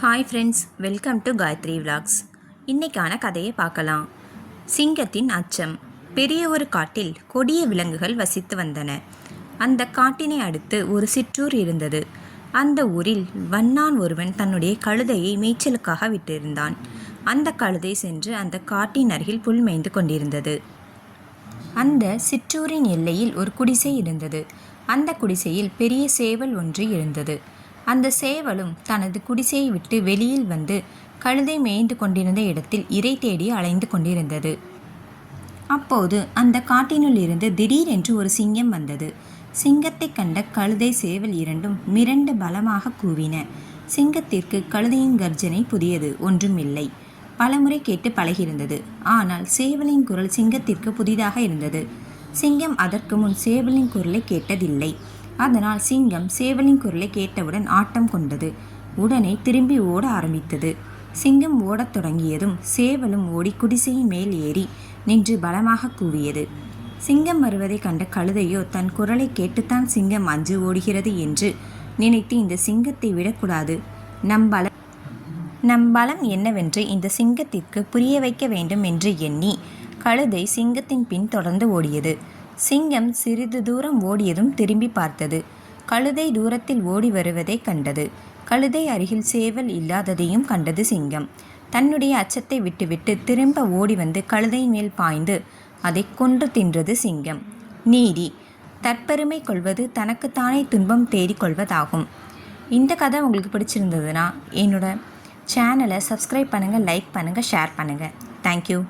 Hi friends, welcome to Gayathri vlogs. இன்றைக்கான கதையை பார்க்கலாம். சிங்கத்தின் அச்சம். பெரிய ஒரு காட்டில் கொடிய விலங்குகள் வசித்து வந்தன. அந்த காட்டினை அடுத்து ஒரு சிற்றூர் இருந்தது. அந்த ஊரில் வண்ணான் ஒருவன் தன்னுடைய கழுதையை மேய்ச்சலுக்காக விட்டிருந்தான். அந்த கழுதை சென்று அந்த காட்டின் அருகில் புல் மேய்ந்து கொண்டிருந்தது. அந்த சிற்றூரின் எல்லையில் ஒரு குடிசை இருந்தது. அந்த குடிசையில் பெரிய சேவல் ஒன்று இருந்தது. அந்த சேவலும் தனது குடிசையை விட்டு வெளியில் வந்து கழுதை மேய்ந்து கொண்டிருந்த இடத்தில் இரை தேடி அலைந்து கொண்டிருந்தது. அப்போது அந்த காட்டினுள் இருந்து திடீரென்று ஒரு சிங்கம் வந்தது. சிங்கத்தை கண்ட கழுதை சேவல் இரண்டும் மிரண்டு பலமாக கூவின. சிங்கத்திற்கு கழுதையின் கர்ஜனை புதியது ஒன்றும் இல்லை. பலமுறை கேட்டு பழகியிருந்தது. ஆனால் சேவலின் குரல் சிங்கத்திற்கு புதிதாக இருந்தது. சிங்கம் அதற்கு முன் சேவலின் குரலை கேட்டதில்லை. அதனால் சிங்கம் சேவலின் குரலை கேட்டவுடன் ஆட்டம் கொண்டது. உடனே திரும்பி ஓட ஆரம்பித்தது. சிங்கம் ஓடத் தொடங்கியதும் சேவலும் ஓடி குடிசையின் மேல் ஏறி நின்று பலமாக கூவியது. சிங்கம் வருவதை கண்ட கழுதையோ தன் குரலை கேட்டுத்தான் சிங்கம் அஞ்சு ஓடுகிறது என்று நினைத்து இந்த சிங்கத்தை விடக்கூடாது, நம் பலம் என்னவென்று இந்த சிங்கத்திற்கு புரிய வைக்க வேண்டும் என்று எண்ணி கழுதை சிங்கத்தின் பின் தொடர்ந்து ஓடியது. சிங்கம் சிறிது தூரம் ஓடியதும் திரும்பி பார்த்தது. கழுதை தூரத்தில் ஓடி வருவதை கண்டது. கழுதை அருகில் சேவல் இல்லாததையும் கண்டது. சிங்கம் தன்னுடைய அச்சத்தை விட்டுவிட்டு திரும்ப ஓடி வந்து கழுதை மேல் பாய்ந்து அதை கொன்று தின்றது சிங்கம். நீதி. தற்பெருமை கொள்வது தனக்குத்தானே துன்பம் தேடிக்கொள்வதாகும். இந்த கதை உங்களுக்கு பிடிச்சிருந்ததுன்னா என்னோட சேனலை சப்ஸ்கிரைப் பண்ணுங்கள், லைக் பண்ணுங்கள், ஷேர் பண்ணுங்கள். தேங்க்யூ.